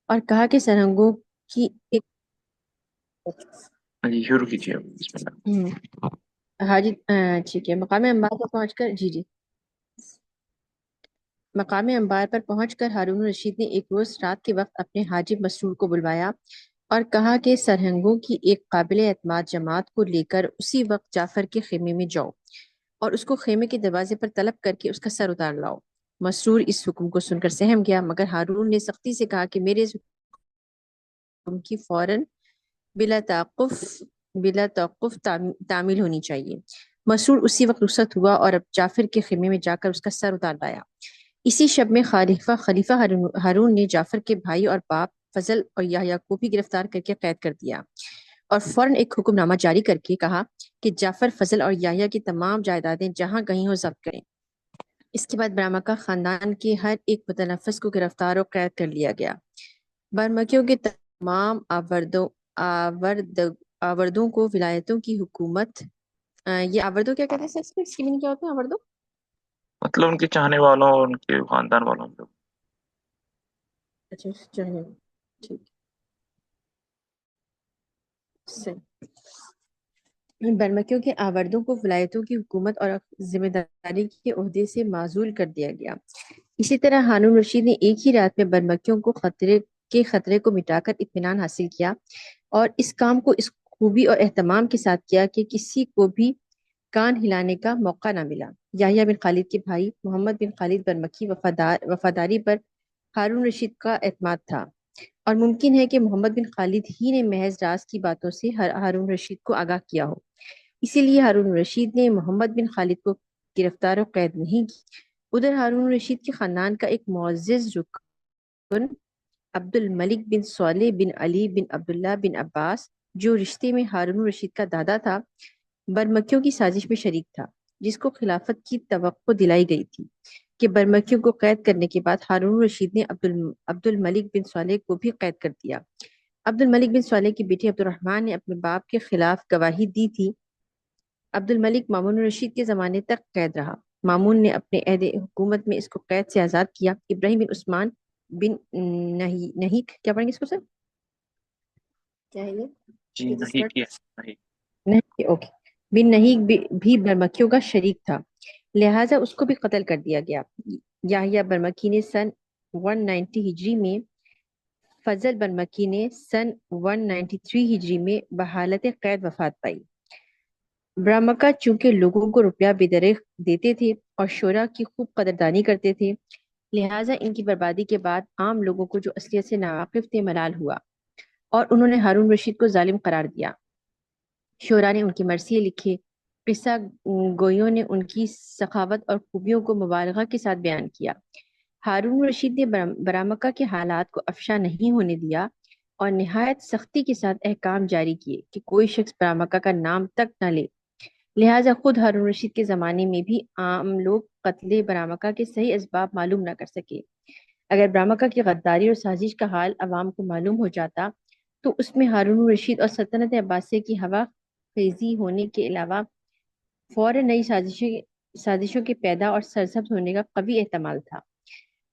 اور کہا کہ سرہنگوں کی ایک ہاں جی، شروع کیجیے بسم اللہ۔ ہم، حاجی ٹھیک ہے، مقام انبار پر پہنچ کر مقام انبار پر پہنچ کر ہارون الرشید نے ایک روز رات کے وقت اپنے حاجب مسرور کو بلوایا اور کہا کہ سرہنگوں کی ایک قابل اعتماد جماعت کو لے کر اسی وقت جعفر کے خیمے میں جاؤ اور اس کو خیمے کے دروازے پر طلب کر کے اس کا سر اتار لاؤ۔ مسرور اس حکم کو سن کر سہم گیا، مگر ہارون نے سختی سے کہا کہ میرے اس حکم کی فوراً بلا توقف تعمیل ہونی چاہیے۔ مسرور اسی وقت رخصت ہوا اور اب جعفر کے خیمے میں جا کر اس کا سر اتار لایا۔ اسی شب میں خلیفہ ہارون نے جعفر کے بھائی اور باپ فضل اور یحییٰ کو بھی گرفتار کر کے قید کر دیا اور فوراً ایک حکم نامہ جاری کر کے کہا کہ جعفر، فضل اور یحییٰ کی تمام جائیدادیں جہاں کہیں ہو ضبط کریں۔ اس کے بعد برامکہ خاندان کے ہر ایک متنفس کو گرفتار اور قید کر لیا گیا۔ برمکیوں کے تمام آورد آوردوں کو ولایتوں کی حکومت یہ آوردوں کیا کہتے ہیں سر؟ اس کی meaning کیا ہوتا ہے آوردوں؟ مطلب ان کے چاہنے والوں اور ان کے خاندان والوں کو۔ اچھا چلیے، ٹھیک سے برمکیوں کے آوردوں کو ولایتوں کی حکومت اور ذمہ داری کے عہدے سے معزول کر دیا گیا۔ اسی طرح ہارون رشید نے ایک ہی رات میں برمکیوں کو خطرے کو مٹا کر اطمینان حاصل کیا اور اس کام کو اس خوبی اور اہتمام کے ساتھ کیا کہ کسی کو بھی کان ہلانے کا موقع نہ ملا۔ یحییٰ بن خالد کے بھائی محمد بن خالد برمکی وفاداری پر ہارون رشید کا اعتماد تھا، اور ممکن ہے کہ محمد بن خالد ہی نے محض راز کی باتوں سے ہارون رشید کو آگاہ کیا ہو۔ اسی لیے ہارون رشید نے محمد بن خالد کو گرفتار و قید نہیں کی۔ ادھر ہارون رشید کے خاندان کا ایک معزز رکن عبد الملک بن صالح بن علی بن عبداللہ بن عباس، جو رشتے میں ہارون رشید کا دادا تھا، برمکیوں کی سازش میں شریک تھا، جس کو خلافت کی توقع دلائی گئی تھی کہ برمکیوں کو قید کرنے کے بعد ہارون رشید نے عبد الملک بن صالح کو بھی قید کر دیا۔ عبد الملک بن صالح کی بیٹی عبد الرحمن نے اپنے باپ کے خلاف گواہی دی تھی۔ عبد الملک مامون الرشید کے زمانے تک قید رہا۔ مامون نے اپنے عہد حکومت میں اس کو قید سے آزاد کیا۔ ابراہیم بن عثمان بن نہیک، کیا پڑھیں گے اس کو سر؟ کیا ہے جی یہ نہیں کیا نہیں۔ نہیں، اوکے، بن نہیک بھی برمکیوں کا شریک تھا، لہٰذا اس کو بھی قتل کر دیا گیا۔ یحییٰ برمکی نے سن 190 ہجری میں، فضل برمکی نے سن 193 ہجری میں بحالت قید وفات پائی۔ برمکہ چونکہ لوگوں کو روپیہ بدرے دیتے تھے اور شورا کی خوب قدردانی کرتے تھے، لہٰذا ان کی بربادی کے بعد عام لوگوں کو جو اصلیت سے ناواقف تھے ملال ہوا اور انہوں نے ہارون رشید کو ظالم قرار دیا۔ شعراء نے ان کی مرثیے لکھے، قصہ گوئیوں نے ان کی سخاوت اور خوبیوں کو مبالغہ کے ساتھ بیان کیا۔ ہارون رشید نے برامکہ کے حالات کو افشا نہیں ہونے دیا اور نہایت سختی کے ساتھ احکام جاری کیے کہ کوئی شخص برامکہ کا نام تک نہ لے۔ لہٰذا خود ہارون رشید کے زمانے میں بھی عام لوگ قتل برامکہ کے صحیح اسباب معلوم نہ کر سکے۔ اگر برامکہ کی غداری اور سازش کا حال عوام کو معلوم ہو جاتا تو اس میں ہارون رشید اور سلطنت عباسیہ کی ہوا خیزی ہونے کے علاوہ فوراً نئی سازشوں کے پیدا اور سرزد ہونے کا قوی احتمال تھا۔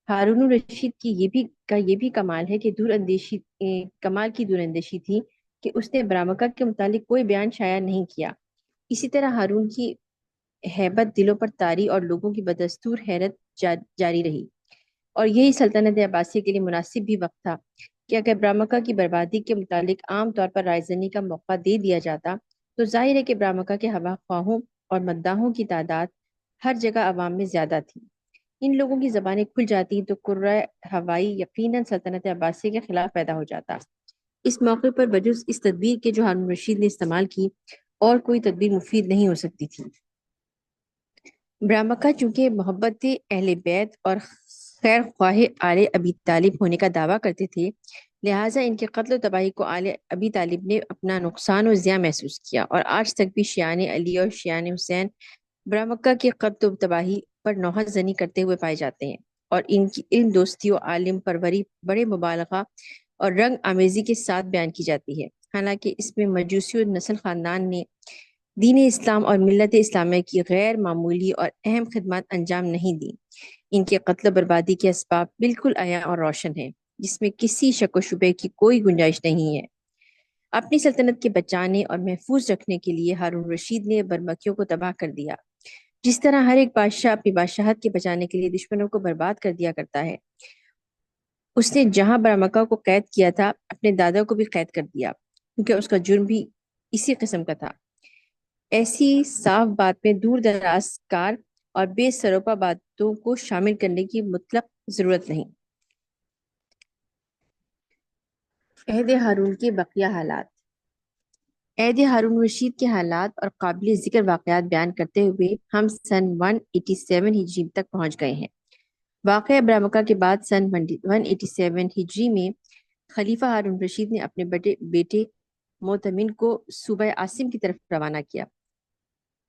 ہارون رشید کی یہ بھی کمال ہے کہ کمال کی دور اندیشی تھی کہ اس نے برامکہ کے متعلق کوئی بیان شائع نہیں کیا۔ اسی طرح ہارون کی ہیبت دلوں پر طاری اور لوگوں کی بدستور حیرت جاری رہی، اور یہی سلطنت عباسیہ کے لیے مناسب بھی وقت تھا کہ اگر برامکہ کی بربادی کے متعلق عام طور پر رائے زنی کا موقع دے دیا جاتا تو ظاہر ہے کہ برامکہ کے ہوا خواہوں اور مداحوں کی تعداد ہر جگہ عوام میں زیادہ تھی۔ ان لوگوں کی زبانیں کھل جاتی تو قرۂ ہوائی یقیناً سلطنت عباسیہ کے خلاف پیدا ہو جاتا۔ اس موقع پر بجز اس تدبیر کے جو ہارون رشید نے استعمال کی اور کوئی تدبیر مفید نہیں ہو سکتی تھی۔ برامکہ چونکہ محبت اہل بیت اور خیر خواہ آل ابی طالب ہونے کا دعویٰ کرتے تھے، لہٰذا ان کے قتل و تباہی کو آل ابی طالب نے اپنا نقصان و ضیاع محسوس کیا، اور آج تک بھی شیعان علی اور شیعان حسین برامکہ کی قتل و تباہی پر نوحہ زنی کرتے ہوئے پائے جاتے ہیں، اور ان کی علم دوستی و عالم پروری بڑے مبالغہ اور رنگ آمیزی کے ساتھ بیان کی جاتی ہے، حالانکہ اس میں مجوسی اور نسل خاندان نے دین اسلام اور ملت اسلامیہ کی غیر معمولی اور اہم خدمات انجام نہیں دیں۔ ان کے قتل و بربادی کے اسباب بالکل عیاں اور روشن ہیں۔ جس میں کسی شک و شبے کی کوئی گنجائش نہیں ہے۔ اپنی سلطنت کے بچانے اور محفوظ رکھنے کے لیے ہارون رشید نے برمکیوں کو تباہ کر دیا۔ جس طرح ہر ایک بادشاہ اپنی بادشاہت کے بچانے کے لیے دشمنوں کو برباد کر دیا کرتا ہے، اس نے جہاں برمکہ کو قید کیا تھا اپنے دادا کو بھی قید کر دیا، کیونکہ اس کا جرم بھی اسی قسم کا تھا۔ ایسی صاف بات میں دور دراز کار اور بے سروپا باتوں کو شامل کرنے کی مطلق ضرورت نہیں۔ عہد ہارون کے بقیہ حالات۔ عہد ہارون رشید کے حالات اور قابل ذکر واقعات بیان کرتے ہوئے ہم سن 187 ہجری تک پہنچ گئے ہیں۔ واقعہ برمکہ کے بعد سن 187 ہجری میں خلیفہ ہارون رشید نے اپنے بیٹے موتمن کو صوبہ عاصم کی طرف روانہ کیا۔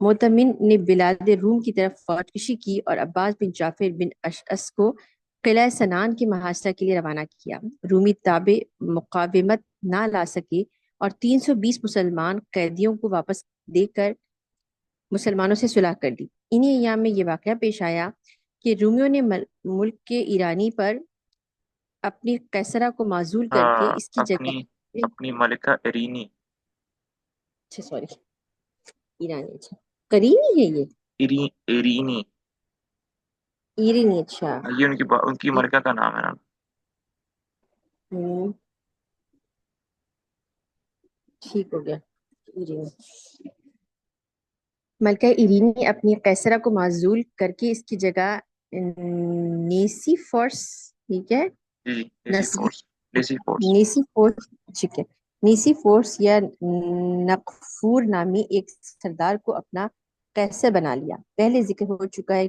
موتمن نے بلاد روم کی طرف فوج کشی کی اور عباس بن جعفر بن اشعث کو قلعہ سنان کے محاصرہ کے لیے روانہ کیا۔ رومی تابع مقاومت نہ لا سکے اور 320 مسلمان قیدیوں کو واپس دے کر مسلمانوں سے صلح کر لی۔ انہی ایام میں یہ واقعہ پیش آیا کہ رومیوں نے ملک کے ایرانی پر اپنی قیصرہ کو معزول کر کے اس کی جگہ اپنی ملکہ ارینی، اچھا سوری ایرانی، اچھا کرینی ہے یہ ایرینی، ایرانی، اچھا یہ ان کی ملکہ کا نام ہے نا۔ ہوں، ٹھیک ہو گیا، ایرانی۔ ملکہ ایرینی اپنی قیصرہ کو معزول کر کے اس کی جگہ نیسی فورس، ٹھیک ہے، جی دیسی فورس نیسی فورس، ٹھیک ہے، نیسی فورس یا نقفور نامی ایک سردار کو اپنا قیصر بنا لیا۔ پہلے ذکر ہو چکا ہے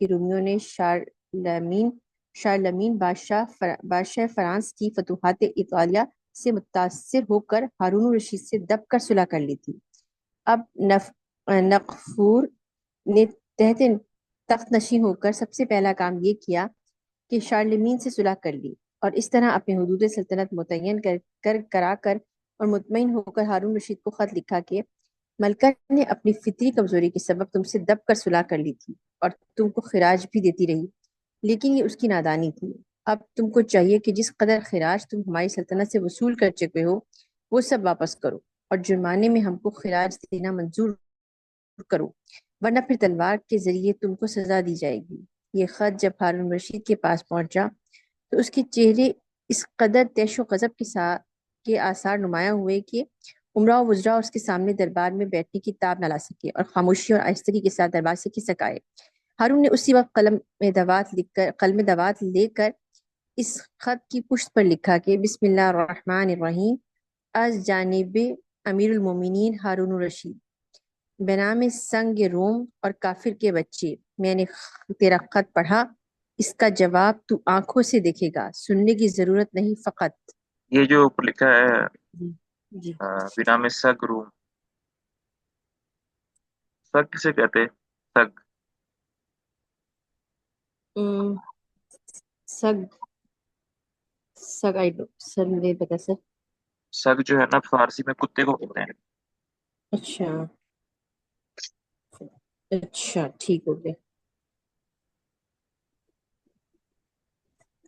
کہ رومیوں نے شارلمین بادشاہ فرانس کی فتوحات ایطالیہ سے متاثر ہو کر ہارون رشید سے دب کر صلح کر لی تھی۔ اب نقفور نے تحت تخت نشین ہو کر سب سے پہلا کام یہ کیا کہ شارلمین سے صلح کر لی، اور اس طرح اپنے حدود سلطنت متعین کرا کر اور مطمئن ہو کر ہارون رشید کو خط لکھا کہ ملکہ نے اپنی فطری کمزوری کے سبب تم سے دب کر صلح کر لی تھی اور تم کو خراج بھی دیتی رہی، لیکن یہ اس کی نادانی تھی۔ اب تم کو چاہیے کہ جس قدر خراج تم ہماری سلطنت سے وصول کر چکے ہو وہ سب واپس کرو اور جرمانے میں ہم کو خراج دینا منظور کرو، ورنہ پھر تلوار کے ذریعے تم کو سزا دی جائے گی۔ یہ خط جب ہارون رشید کے پاس پہنچا تو اس کے چہرے اس قدر طیش و غضب کے آثار نمایاں ہوئے کہ امراء و وزراء اس کے سامنے دربار میں بیٹھنے کی تاب نہ لا سکے اور خاموشی اور آہستگی کے ساتھ دربار سے کھسک آئے۔ ہارون نے اسی وقت قلم دوات لے کر اس خط کی پشت پر لکھا کہ بسم اللہ الرحمن الرحیم، از جانب امیر المومنین ہارون الرشید، بنام سنگ روم اور کافر کے بچے، میں نے تیرا خط پڑھا، اس کا جواب تو آنکھوں سے دیکھے گا، سننے کی ضرورت نہیں فقط۔ یہ جو اوپر لکھا ہے جی بنا میں سگ روم، سگ کسے کہتے؟ سگ سگ سگ سر نہیں پتا سر۔ سگ جو ہے نا فارسی میں کتے کو کہتے ہیں۔ اچھا اچھا، ٹھیک ہو گیا،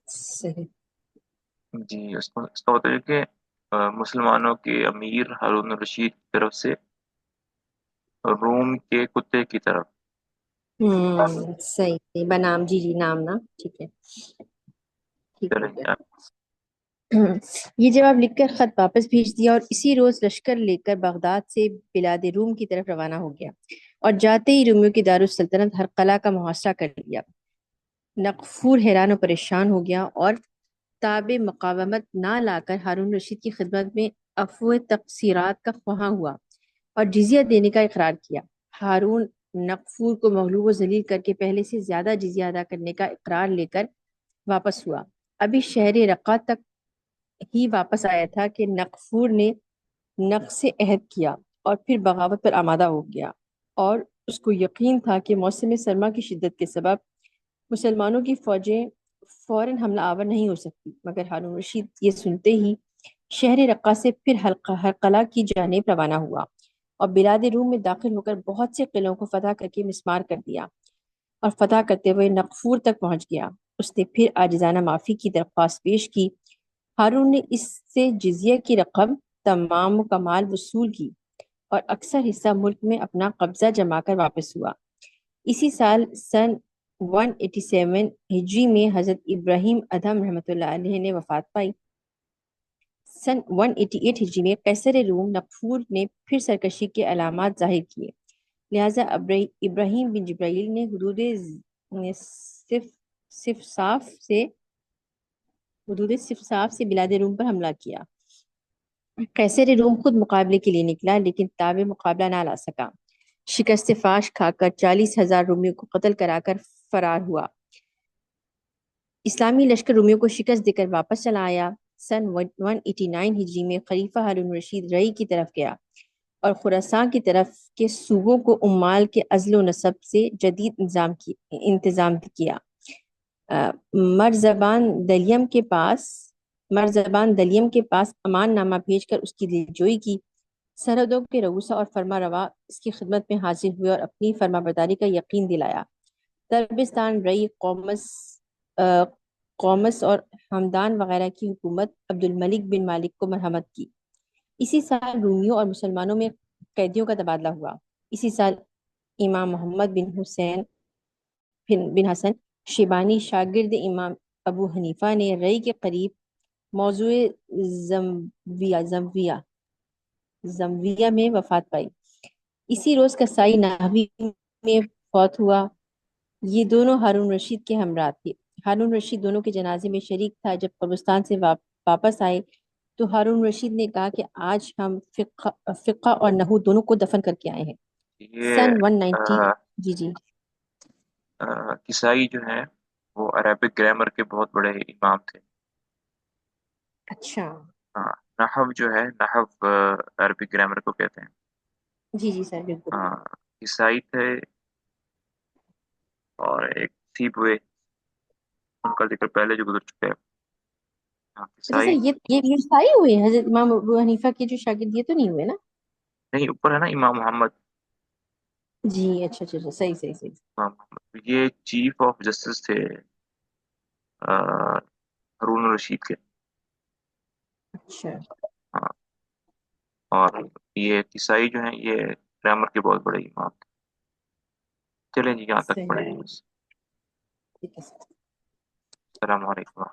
صحیح۔ جی اس کا ہوتا ہے کہ مسلمانوں کے امیر ہارون الرشید کی طرف سے روم کے کتے کی طرف۔ صحیح بنام، جی جی نام نا، ٹھیک ہے، ٹھیک ہو گیا۔ چلیں یہ جواب لکھ کر خط واپس بھیج دیا اور اسی روز لشکر لے کر بغداد سے بلاد روم کی طرف روانہ ہو گیا اور جاتے ہی رومیوں کی دارالسلطنت ہرقلہ کا محاصرہ کر لیا۔ نقفور حیران و پریشان ہو گیا اور تاب مقاومت نہ لا کر ہارون رشید کی خدمت میں عفو تقصیرات کا خواہاں ہوا اور جزیہ دینے کا اقرار کیا۔ ہارون نقفور کو مغلوب و ذلیل کر کے پہلے سے زیادہ جزیہ ادا کرنے کا اقرار لے کر واپس ہوا۔ ابھی شہر رقہ تک ہی واپس آیا تھا کہ نقفور نے نقض عہد کیا اور پھر بغاوت پر آمادہ ہو گیا، اور اس کو یقین تھا کہ موسم سرما کی شدت کے سبب مسلمانوں کی فوجیں فوراً حملہ آور نہیں ہو سکتی، مگر ہارون رشید یہ سنتے ہی شہر رقہ سے پھر ہرقلہ کی جانب روانہ ہوا اور بلاد روم میں داخل ہو کر بہت سے قلعوں کو فتح کر کے مسمار کر دیا اور فتح کرتے ہوئے نقفور تک پہنچ گیا۔ اس نے پھر عاجزانہ معافی کی درخواست پیش کی۔ ہارون نے اس سے جزیہ کی رقم تمام و کمال وصول کی اور اکثر حصہ ملک میں اپنا قبضہ جما کر واپس ہوا۔ اسی سال سن 187 ہجری میں حضرت ابراہیم ادھم رحمۃ اللہ علیہ نے وفات پائی۔ سن 188 ہجری میں قیصر روم نقفور نے پھر سرکشی کے علامات ظاہر کیے، لہذا ابراہیم بن جبرائیل نے حدود صفصاف سے بلاد روم پر حملہ کیا۔ قیصر روم خود مقابلے کے لیے نکلا لیکن تاب مقابلہ نہ لا سکا، شکست فاش کھا کر 40,000 رومیوں کو قتل کرا کر فرار ہوا۔ اسلامی لشکر رومیوں کو شکست دے کر واپس چلا آیا۔ سن 189 ہجری میں خلیفہ ہارون رشید رئی کی طرف گیا اور خراسان کی طرف کے صوبوں کو عمال کے عزل و نصب سے جدید انتظام کیا۔ مرزبان دلیم کے پاس امان نامہ بھیج کر اس کی دلجوئی کی۔ سرحدوں کے رؤسا اور فرما روا اس کی خدمت میں حاضر ہوئے اور اپنی فرما برداری کا یقین دلایا۔ تربستان، رئی، قومس اور ہمدان وغیرہ کی حکومت عبد الملک بن مالک کو مرحمت کی۔ اسی سال رومیوں اور مسلمانوں میں قیدیوں کا تبادلہ ہوا۔ اسی سال امام محمد بن حسن شیبانی شاگرد امام ابو حنیفہ نے رئی کے قریب موضوع زمویہ میں وفات پائی۔ اسی روز کسائی نحوی میں فوت ہوا۔ یہ دونوں ہارون رشید کے ہمراہ تھے۔ ہارون رشید دونوں کے جنازے میں شریک تھا۔ جب قبرستان سے واپس آئے تو ہارون رشید نے کہا کہ آج ہم فقہ اور نحو دونوں کو دفن کر کے آئے ہیں۔ یہ سن 190 جی جی کسائی جو ہیں وہ عربک گرامر کے بہت بڑے امام تھے۔ اچھا نحو جو ہے، نحو عربک گرامر کو کہتے ہیں۔ جی جی سر بالکل۔ کسائی تھے اور ایک سیبوے، ان کا ذکر پہلے جو گزر چکا ہے۔ اچھا سر، کسائی یہ عیسائی ہوئے حضرت امام ابو حنیفہ کے جو شاگرد، یہ تو نہیں ہوئے نا؟ نہیں، اوپر ہے نا امام محمد۔ جی اچھا اچھا صحیح صحیح صحیح۔ امام محمد یہ چیف آف جسٹس تھے ہارون الرشید کے۔ اچھا ہاں، اور یہ کسائی جو ہیں یہ گرامر کے بہت بڑے امام تھے۔ چلیں جی، یہاں تک صحیح، پڑھیں گے بس۔ ٹھیک ہے سر۔ السلام علیکم۔